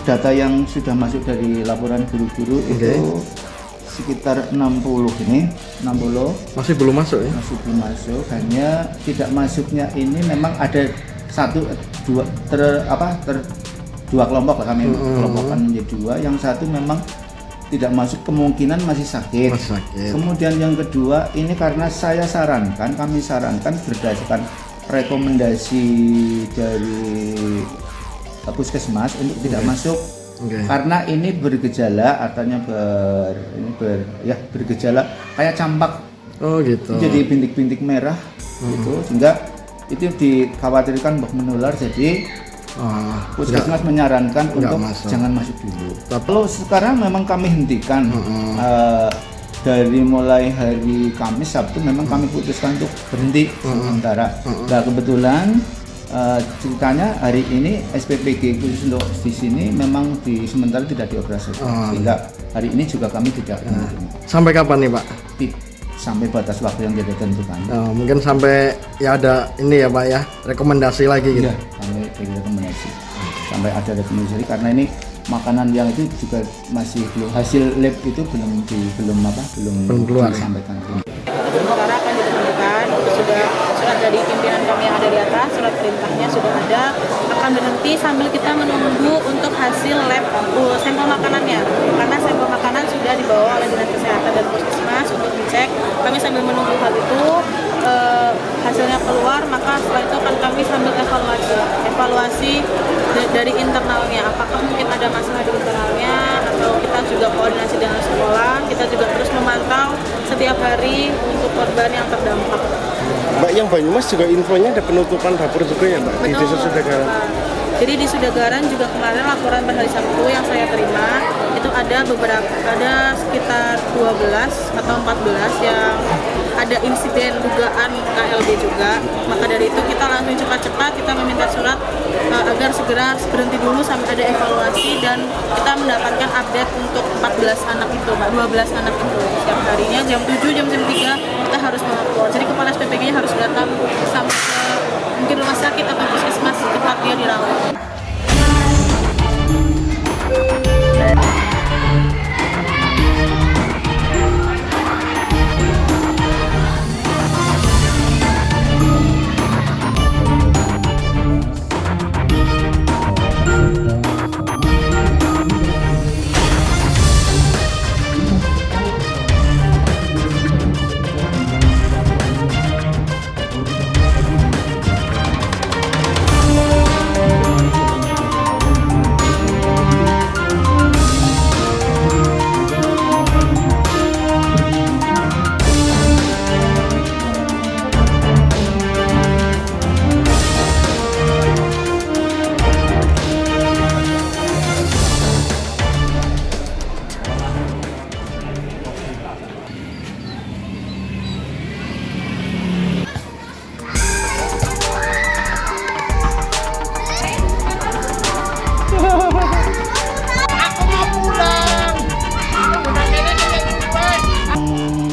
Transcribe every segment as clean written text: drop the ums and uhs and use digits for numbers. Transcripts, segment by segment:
Data yang sudah masuk dari laporan guru-guru itu sekitar 60 ini, 60 masih belum masuk ya? Masih belum masuk, hanya tidak masuknya ini memang ada dua kelompok lah, kami kelompokkan menjadi dua. Yang satu memang tidak masuk, kemungkinan masih sakit. Kemudian yang kedua ini karena kami sarankan berdasarkan rekomendasi dari puskesmas untuk tidak masuk. Karena ini bergejala, artinya bergejala kayak campak. Oh gitu. Jadi bintik-bintik merah gitu, sehingga itu dikhawatirkan bahwa menular. Jadi puskesmas menyarankan untuk jangan masuk dulu. Kalau sekarang memang kami hentikan dari mulai hari Kamis, Sabtu memang kami putuskan untuk berhenti sementara. Nah kebetulan ceritanya hari ini SPPG khusus untuk di sini memang sementara tidak dioperasikan, sehingga hari ini juga kami tidak Sampai kapan nih Pak? Sampai batas waktu yang kita tentukan. Mungkin sampai ya ada ini ya Pak ya, rekomendasi lagi gitu. Iya, kami rekomendasi sampai ada rekomendasi, karena ini makanan yang itu juga masih belum, hasil lab itu belum keluar disampaikan. Sementara akan ditentukan, sudah surat dari pimpinan kami yang ada di atas, surat perintahnya sudah ada, akan berhenti sambil kita menunggu untuk hasil lab sampel makanannya, karena sampel makanan sudah dibawa oleh Dinas Kesehatan dan Puskesmas untuk dicek. Kami sambil menunggu hal itu hasilnya keluar, maka setelah itu akan kami sambil evaluasi dari internalnya, apakah mungkin ada masalah di internalnya, atau kita juga koordinasi dengan sekolah, kita juga terus memantau setiap hari untuk korban yang terdampak. Mbak, yang Banyumas juga infonya ada penutupan dapur juga ya Mbak? Betul, di Desa Sudagaran. Jadi di Sudagaran juga kemarin laporan per hari Sabtu yang saya terima itu ada sekitar 12 atau 14 yang ada insiden dugaan KLB juga. Maka dari itu kita langsung cepat-cepat kita meminta surat agar segera berhenti dulu sampai ada evaluasi, dan kita mendapatkan update untuk 14 anak itu, 12 anak itu. Setiap harinya jam 7, jam 3 kita harus melapor. Jadi kepala SPPG-nya harus datang sampai ke mungkin rumah sakit atau puskesmas tempat dia dirawat.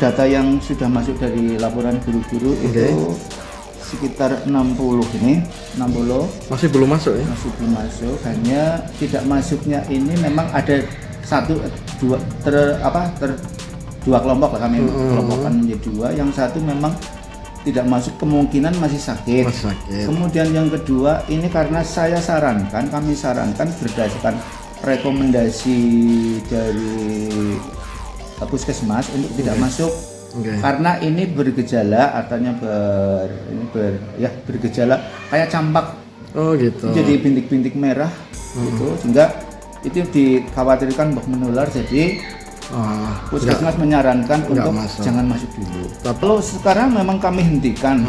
Data yang sudah masuk dari laporan guru-guru itu sekitar 60 ini, 60 masih belum masuk ya? Masih belum masuk, hanya tidak masuknya ini memang ada dua kelompok lah, kami kelompokkan menjadi dua. Yang satu memang tidak masuk, kemungkinan masih sakit. Kemudian yang kedua ini karena kami sarankan berdasarkan rekomendasi dari puskesmas untuk tidak masuk. Karena ini bergejala, artinya bergejala kayak campak. Oh gitu. Jadi bintik-bintik merah gitu, sehingga itu dikhawatirkan bahwa menular. Jadi puskesmas menyarankan untuk jangan masuk dulu. Kalau sekarang memang kami hentikan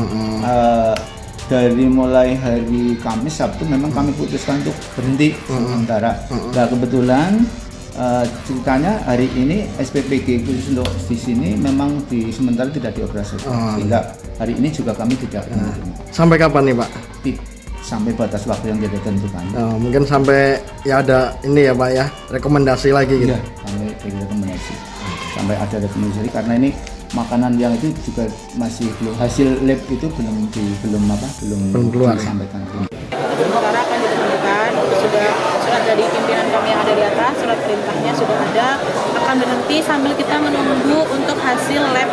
dari mulai hari Kamis, Sabtu memang kami putuskan untuk berhenti sementara. Nah kebetulan ceritanya hari ini SPPG khusus untuk di sini memang sementara tidak dioperasikan, sehingga hari ini juga kami tidak. Sampai kapan nih Pak? Sampai batas waktu yang kita tentukan. Mungkin sampai ya ada ini ya Pak ya, rekomendasi lagi gitu. Iya, kami rekomendasi sampai ada rekomendasi, karena ini makanan yang itu juga masih belum, hasil lab itu belum keluar Sementara akan ditentukan, sudah surat dari pimpinan kami kami yang ada di atas, surat perintahnya sudah ada, akan berhenti sambil kita menunggu untuk hasil lab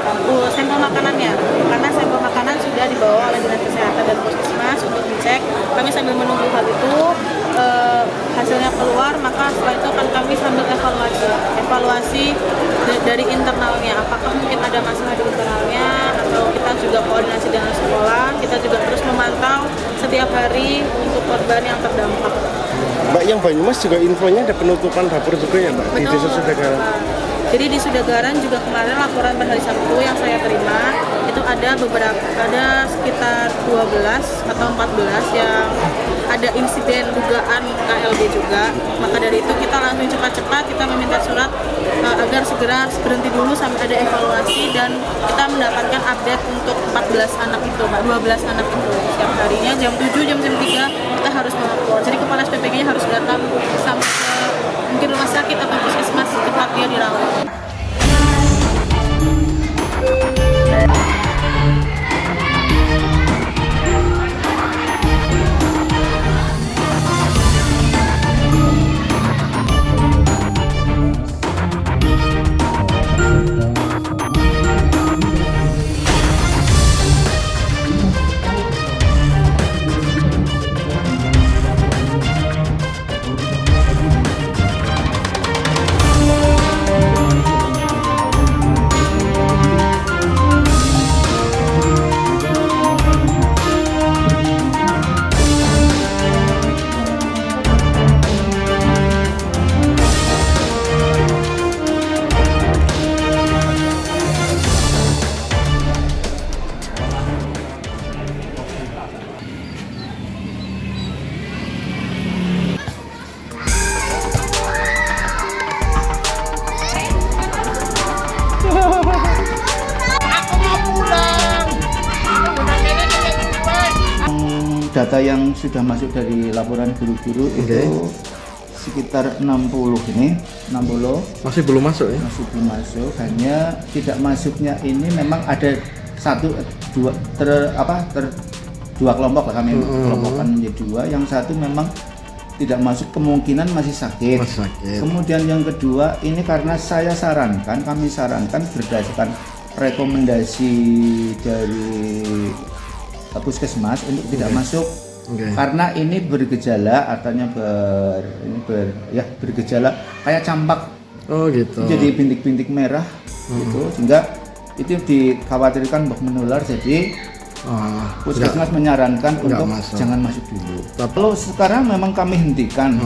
sampel makanannya, karena sampel makanan sudah dibawa oleh Dinas Kesehatan dan Puskesmas untuk dicek. Kami sambil menunggu hal itu, hasilnya keluar, maka setelah itu akan kami sambil evaluasi dari internalnya, apakah mungkin ada masalah di internalnya, atau kita juga koordinasi dengan sekolah. Kita juga terus memantau setiap hari untuk korban yang terdampak. Mbak, yang Banyumas juga infonya ada penutupan dapur juga ya Mbak, di Desa Sudagaran. Jadi di Sudagaran juga kemarin laporan per hari Sabtu yang saya terima itu ada sekitar 12 atau 14 yang ada insiden dugaan KLB juga. Maka dari itu kita langsung cepat-cepat kita meminta surat agar segera berhenti dulu sampai ada evaluasi, dan kita mendapatkan update untuk 14 anak itu, 12 anak itu. Setiap harinya jam 7, jam 3 kita harus melapor. Jadi kepala SPPG-nya harus datang sampai ke mungkin rumah sakit atau puskesmas tempat dia dirawat. Data yang sudah masuk dari laporan guru-guru itu sekitar 60 ini, 60 masih belum masuk ya? masih belum masuk. Hanya tidak masuknya ini memang ada dua kelompok lah, kami kelompokkan menjadi dua. Yang satu memang tidak masuk, kemungkinan masih sakit. Kemudian yang kedua ini karena kami sarankan berdasarkan rekomendasi dari Puskesmas untuk tidak masuk, karena ini bergejala, artinya bergejala kayak campak, gitu. jadi bintik-bintik merah gitu, sehingga itu dikhawatirkan menular. Jadi Puskesmas menyarankan untuk jangan masuk dulu. Kalau sekarang memang kami hentikan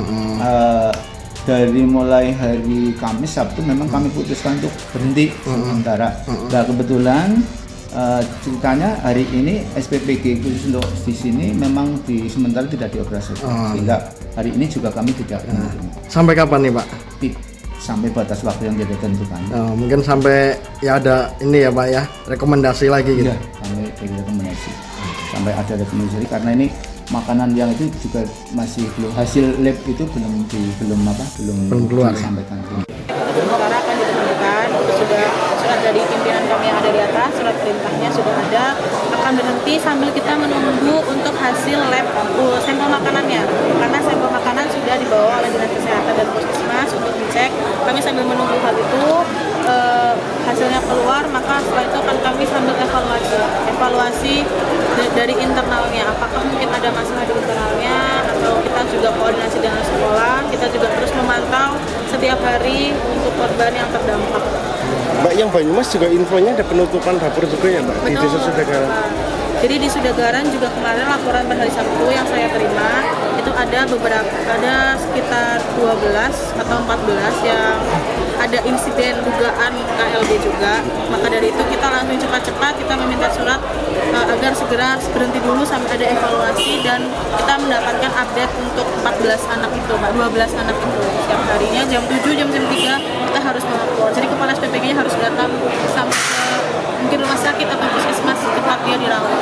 dari mulai hari Kamis, Sabtu memang kami putuskan untuk berhenti sementara. Nah kebetulan ceritanya hari ini SPPG khusus untuk di sini memang sementara tidak dioperasikan, sehingga hari ini juga kami tidak Sampai kapan nih Pak? Sampai batas waktu yang tidak ditentukan. Mungkin sampai ya ada ini ya Pak ya, rekomendasi lagi gitu. Iya, sampai rekomendasi. Sampai ada rekomendasi, karena ini makanan yang itu juga masih belum, hasil lab itu belum keluar disampaikan. Sementara akan ditentukan, sudah dari pimpinan kami yang ada di atas, surat perintahnya sudah ada, akan berhenti sambil kita menunggu untuk hasil lab sampel makanannya, karena sampel makanan sudah dibawa oleh Dinas Kesehatan dan Puskesmas untuk dicek. Kami sambil menunggu hal itu, hasilnya keluar, maka setelah itu akan kami sambil evaluasi dari internalnya, apakah mungkin ada masalah di internalnya, atau kita juga koordinasi dengan sekolah. Kita juga terus memantau setiap hari untuk korban yang terdampak. Mbak, yang Banyumas juga infonya ada penutupan dapur juga ya Mbak, di Desa Sudagaran. Jadi di Sudagaran juga kemarin laporan per hari Sabtu yang saya terima itu ada sekitar 12 atau 14 yang ada insiden dugaan KLB juga. Maka dari itu kita langsung cepat-cepat kita meminta surat agar segera berhenti dulu sampai ada evaluasi, dan kita mendapatkan update untuk 14 anak itu, 12 anak itu. Setiap harinya jam 7, jam 3 kita harus melapor. Jadi kepala SPPG-nya harus datang sampai ke mungkin rumah sakit atau puskesmas tempat dia dirawat.